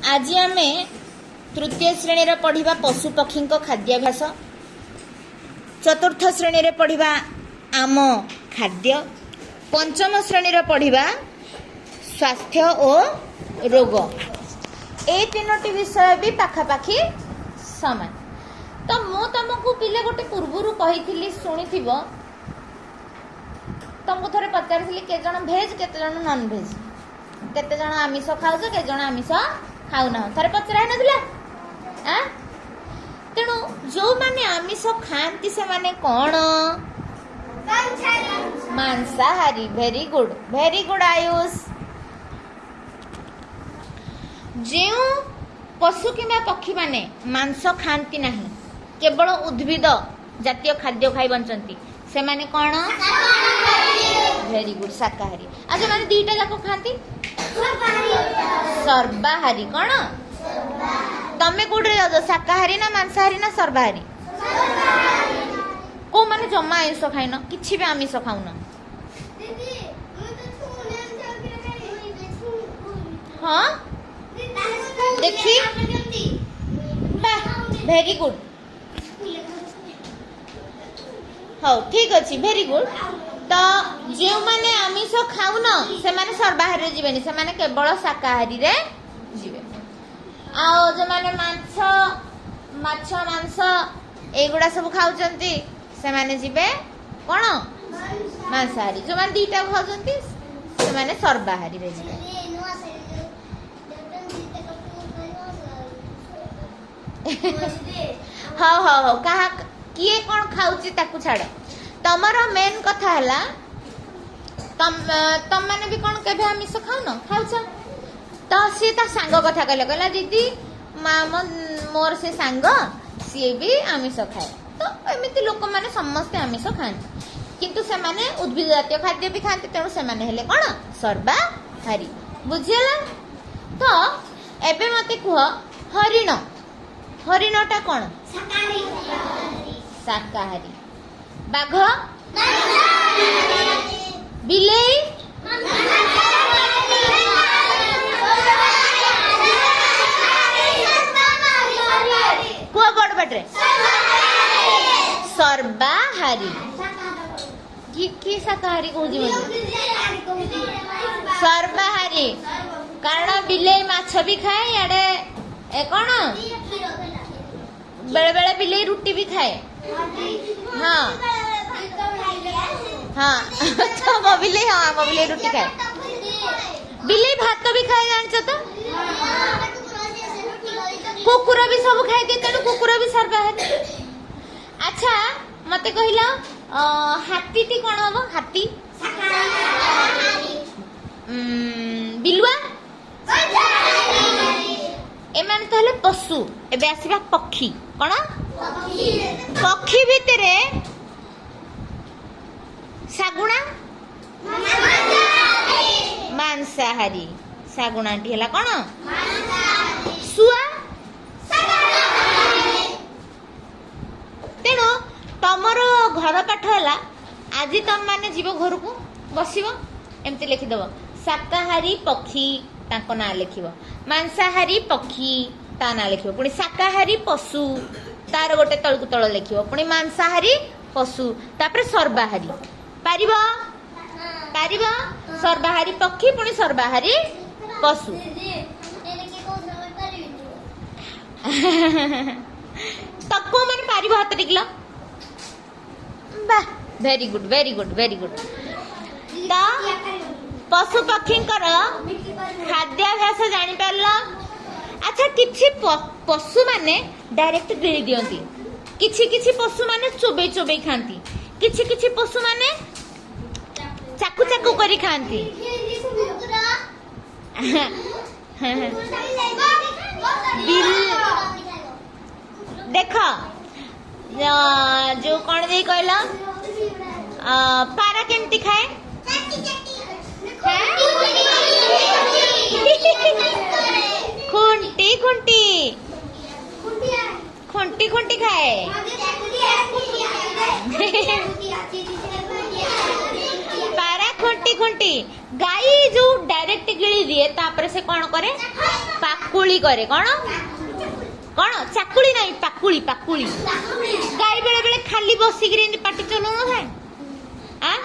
आज आम तृतीय श्रेणी रे पढ़िबा पशु पक्षी खाद्याभ्यास, चतुर्थ श्रेणी रे पढ़िबा आम खाद्य, पंचम श्रेणी रे पढ़िबा स्वास्थ्य और रोग। ए तीनोटी विषय भी पाखापाखि समान। तो मु तुमको पिले गोटे पूर्व कही शुणी तुमको थे पचारि के जन भेज के जन नॉन भेज, केते जन आमिष खाऊ के जन आमिष खाऊना थे पचरा ना। तेणु जो माने आमिष खाती से माने कौन? मांसाहारी। Very good Ayush. जो पशु किंबा पक्षी माने मांस खाती नहीं, केवल उद्भिद जातीय खाद्य खाई बंचती, से माने कौन? वेरी गुड, शाकाहारी। आज माने दीटा जाक खाती सर्वाहारी। कौन तमें कौटे जाओ, शाकाहारी ना मांसाहारी ना सर्वाहारी? को माने जमा आमिष खाइन, किछि भी आमिष खाउन? हाँ देखी, वेरी गुड। हाँ ठीक अच्छी, वेरी गुड। तो जो माने आमिष खाउन से माने सर्वाहारी जीवेनी, से माने केवल शाकाहारी रे जीवे। आ जो माने माछ मांस एगुड़ा सब खाउचंती से माने जीवे कौन? मांसाहारी। जो माने दीटा खाउचंती से माने सर्वाहारी रे जीवे। हाँ हाँ हाँ, कहा किए कौन खाऊची ताकू छाड़। तमर मेन कथा हला, तम माने भी कौन केबे आमिष खाउन? खाउछ। तो सी ता सांग कथा कहला दीदी मोर से सांग सी भी आमिष खाए। तो एमिति लोक माने समस्त आमिष खाती, किंतु से माने उद्भिद जातीय खाद्य भी खाती, तेणु से माने हेले कौन? सर्वाहारी। बुझिला? तो एबे मते कुह, हरिण हरिणटा कौन? शाकाहारी। बाघ? बिलेई? कुह बड़ बटरे सर्वाहारी। कि शाकाहारी कहूँ सर्वाहारी, कारण बिलेई माछ भी खाए, याडे ए कौन बेले बेले बिलेई रुटी भी खाए। हाँ हाँ तो मो बिलेई रुटी खाए। बिलेई भात भी खाए, जानछ तो? कुकुर भी सब खाए दिए, तेणु कुकुर भी सर्वाहारी। अच्छा मते कहला हाथी टी कौन हम? हाथी बिलुआ एमान तो हले पशु। एबे आसीबा पक्षी। कौन? पक्षी भितरे सागुणा मांसाहारी। सागुणाटी हला कौन? सुआ। तेणु तमर घर पाठ हला, आज तम माने जीव घर को बसिबो, एमती लिखिदब शाकाहारी पक्षी ताको ना लिखिबो, मांसाहारी पक्षी ता ना लिखिबो, पुणी शाकाहारी पशु तार गोटे तळकु तळ लिखिबो, पुणी मांसाहारी पशु, तापर सर्वाहारी। पारिबो पारिबो सर्वाहारी पक्षी पुणी सर्वाहारी पशु। तको माने पारिबो हाथ टिकलो। वाह, very good very good very good. तो पशु पक्षी खाद्याभ्यास जानी पारल। अच्छा किछि पशु माने डायरेक्ट गिଳି दियंती, किछि किछि पशु माने चोबे चोबे खांती, किछि किछि पशु माने चाकू चाकू करी खांती। देख जो कौन दे कहला पारा केमती खाए? खुंटी खुंटी खुंटी खुंटी खाए। पारा खुंटी खुंटी खुंटी गाई जो डायरेक्ट गिली दिए तापर से कौन करे पाकुली करे कौन कौन चाकुली नहीं पाकुली पाकुली गाई बेले बेले खाली बसिक पाटी चलो है हाँ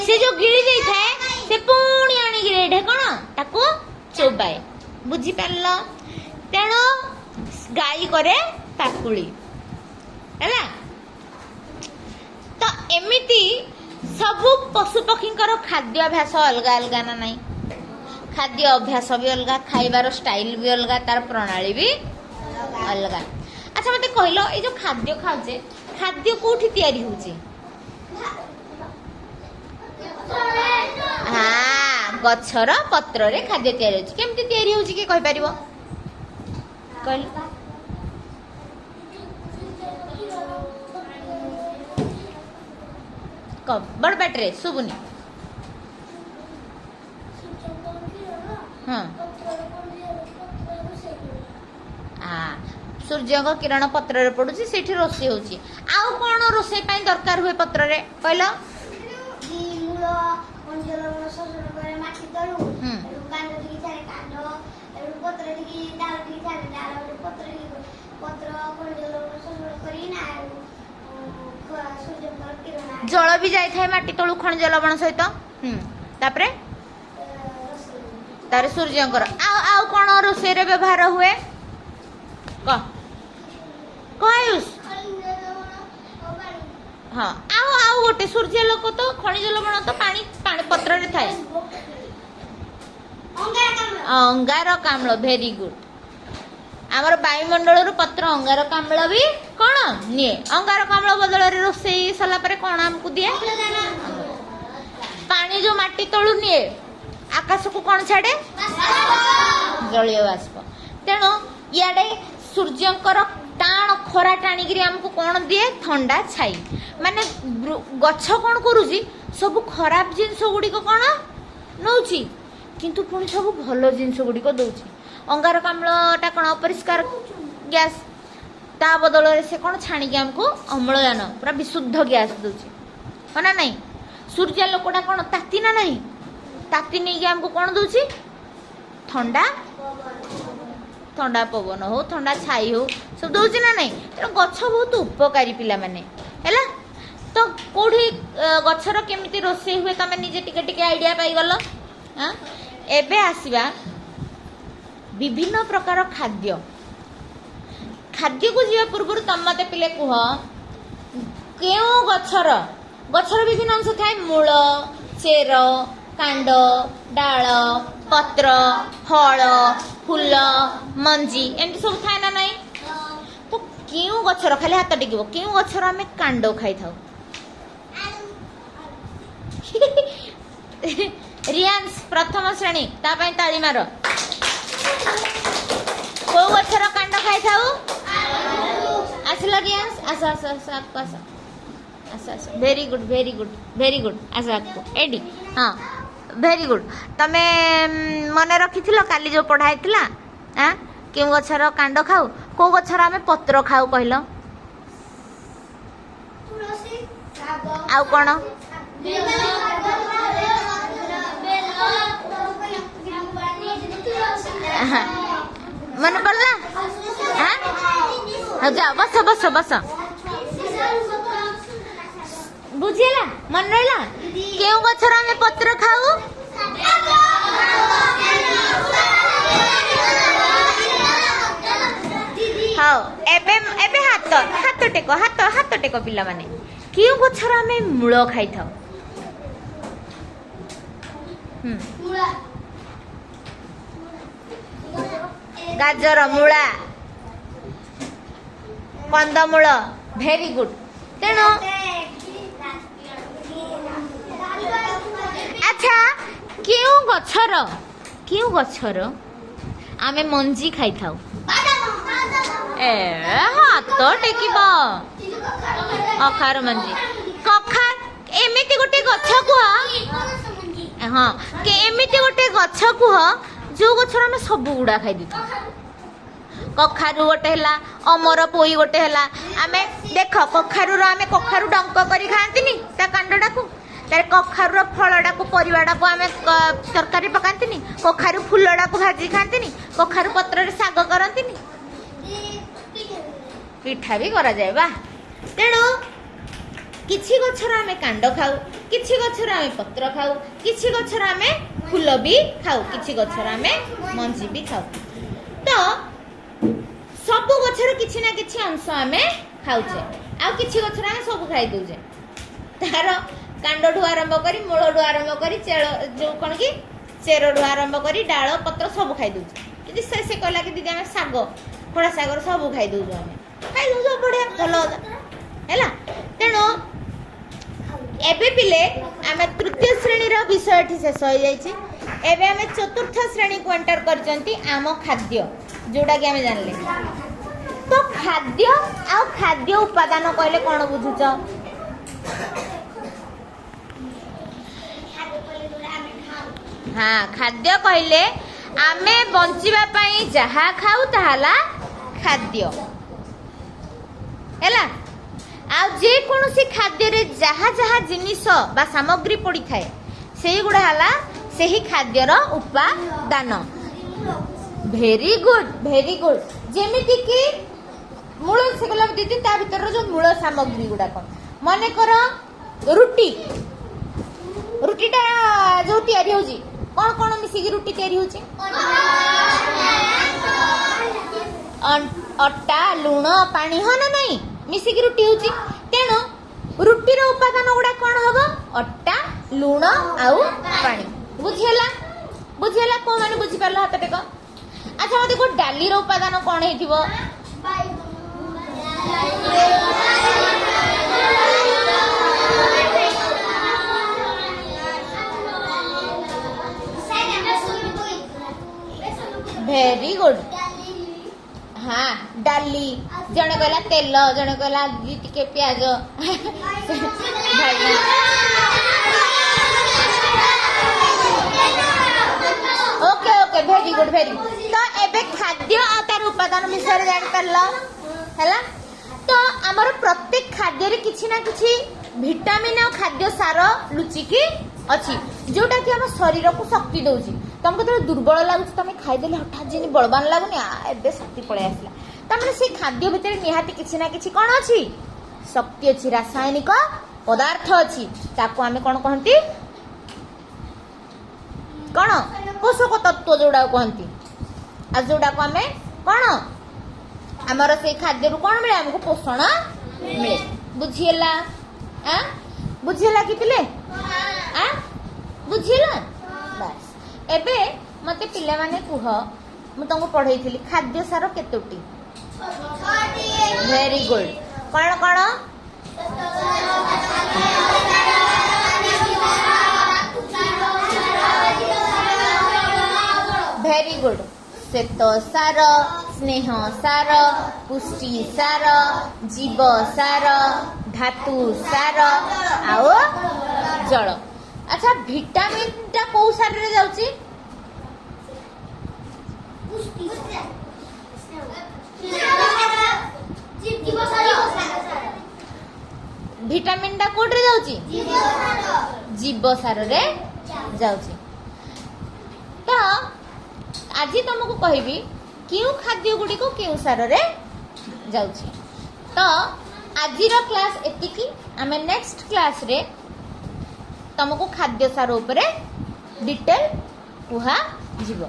से जो गिली दे थाए से पुणी आनी गिरे कौन ताको चोबाए बुझी पारल तेणु गाई करे पाकुली है तो एमिति सब पशु पक्षी खाद्याभ्यास अलग अलग ना नहीं खाद्य अभ्यास भी अलग खाइबार स्टाइल भी अलग तार प्रणाली भी अलग अच्छा मत कहल ये जो खाद्य खाऊे खाद्य कौटी तैयारी होची हाँ गछर पत्र रे खाद्य तैयारी होची केमती तैयारी होची के कहि परिबो कहल कब बड़ बैटरे शुभुनी हाँ सूर्य को किरण पत्र रे पड़ुची सेठी रोषे होची आउ कोन रोषे पई दरकार हुए पत्र रे कहलो जल भी जाई थाए माटी तळु खनिज लवण सहित तापरे तारे सूर्यंकर आउ कोन रोषे रे व्यवहार हुए कयुष हाँ आउ आउ गोटे सूर्य लोक तो खनिज लवण तो पानी पानी पत्र रे थाए अंगारकाम्ल भेरी गुड आमर वायुमंडल पत्र अंगारकाम्ल भी कौन निये अंगारकाम्ल बदल रोषेई सरला परे कौन हमको दिए पानी जो माटी तळु निये आकाश को कौन छाड़े जलीय बाष्प तेणु इे सूर्यंकर टाण खरा टाणिकी आमको कौन दिए ठंडा छाई माने गछ कौन करुची सब खराब जिनस गुड़िक कौन नौची किंतु पुणी सब भल जिनस गुड़िक दौची अंगारकाम्लटा कौन अपरिष्कार गैस ता बदल से कौन छाणिकी आमको अम्लजान पूरा विशुद्ध गैस दूची है ना नहीं सूर्य लोकटा कौन ताती ना नहीं ताती नहीं आमको कौन दूची ठंडा ठंडा पवन हो ठंडा छाई हो सब दौची ना नहीं तेणु गछ बहुत उपकारी पिला माने हैला तो कोठी गछर केमिति रोषे हुए तमे निजे टिके टिके आइडिया पाई गलो हां एबे आसीबा विभिन्न प्रकार खाद्य खाद्य को जीवा पूर्व तुम मत पिले कह क्यों गछर गछर विभिन्न अंश थाए मूल चेर कांड डाल पत्र फल फूल मंजी एमती सब थाए ना नहीं तो क्यों गछर खाली हाथ टेकिब क्यों गछर आम कांड खाई था रियांस प्रथम श्रेणी तापाई ताली मार को गछर कांड खाई थाऊ आसला रियांस आस आस आस आस आस आस आस very good very good very good आस आको एडी हाँ वेरी गुड तमे मने रखिथिलो काली जो पढ़ाई थिला हां केउ गछर कांड खाऊ को गछर आमे पत्र खाऊ कहलो आउ कोन मन पड़ला हाँ जा बस बस बस बुझेला मन रहा केउ गछर आमे पत्र खाऊ हाँ एबे एबे हाथ हाथ टेको हाथ हाथ टेको पिला माने केउ गछर आमे मूल खाई थाऊ गाजर मूला कंदमूल भेरी गुड तेणु अच्छा क्यों गछर आमे मंजी खाई थाऊ ए हाथ टेकिब अखार मंजी कखार एमिति गोटे गछ कुह हाँ के एमिति गोटे गछ कुह जो गछर आमे सब गुड़ा खाई दी कखारु गोटे है अमर पोई गोटे है आमे देख कखारु आमे कखारु डंक करी खाआंतीनी ता कांडटा को तारे कखारू फलटा को परिवाटा को आम तरकारी पकाती कखारू फुलटा को भाजी खाती कखारू पत्र शाग करती पिठा भी करा जाए बा तेणु किछि गछर आमे कांड खाऊ किछि गछर आमे पत्र खाऊ किछि गछर आमे फूल भी खाऊ किछि गछर आमे मंजी भी खाऊ तो सब गछर किछि ना किछि अंश आमे खाऊचे आ किछि गछर आमे सब खाई दउचे तार कांडठू आरंभ करी मूलठू आरंभ करी चेळ जो कोन की चेरठू आरंभ करी डाळ पत्र सब खाई दउचे यदि से कहला कि दीदी आमे साग खड़ा सागर सब खाई दउचे आमे बढ़िया भल है तेणु एबे पिले आमे तृतीय श्रेणी रो विषय शेष हो जाइछि एबे आमे चतुर्थ श्रेणी को एंटर करचंती आम खाद्य जोटा कि आमे जानले तो खाद्य आ खाद्य उपादान कहले कोन बुझुछ हाँ खाद्य कहले आमे बंचिबा पई जहा खाऊ ताहाला खाद्य हैला आ जे कोनोसी खाद्य रे जहा जहा जिनिस बा सामग्री पड़ी थाए सेही गुडा हला सेही खाद्य रो उपादान वेरी गुड जेमिति कि मूल से गला दीदी ता भीतर जो मूल सामग्री गुडा को माने कर रुटीटा जो तयारी होजी कोन कोन मिसी की रुटी तयारी होजी अट्टा लूण पानी हो ना नहीं मिसिकी रुटी होची तेणु रुटी रो उपादान गुडा कोन हबो अट्टा लूण आउ पानी बुझियला को माने बुझि परला हाथ टेको अच्छा मते को डाली रो उपादान कोन हेतिबो वेरी गुड हाँ डाली जने कहला तेल जने कहला टिके प्याज ओके ओके वेरी गुड तो एबे खाद्य आ तार उपादान विषय जानि परला हैला तो हमर प्रत्येक खाद्य रे किछि ना किछि विटामिन और खाद्य सार लुचिकी अछि जोटा कि हम शरीर को शक्ति दउची तुमको तो दुर्बल लागुच तुम खाईदेले हठात जिनी बलवान लागुनी एबे शक्ति पळे आसला तमने से खाद्य भितर निहाती किछि ना किछि कोन अछि शक्ति अछि रासायनिक पदार्थ अछि ताको हमें कोन कहंती कोन पोषक तत्व जोडा कहंती आ जोडा को हमें कोन हमर से खाद्य रु कोन मिले हमको पोषण मिले बुझियला आ बुझियला कि पिले आ बुझियला बस एबे मते पिले माने कुह मु तुमको पढैथिली खाद्य सार केतोटी वेरी गुड कोन कोन वेरी गुड श्वेत सार स्नेह सार पुष्टि सार जीव सार धातु सार आओ जल अच्छा विटामिन टा को सार रे जाउची विटामिन टा कोड रे जाउची जीव सार रे जाउची तो आज तुमको कहबी क्यों खाद्य गुडी को क्यों सार रे जाउची तो आजिर क्लास एतिकी आमे नेक्स्ट क्लास रे तुमको खाद्य सार उपरे डिटेल कुहा जीव।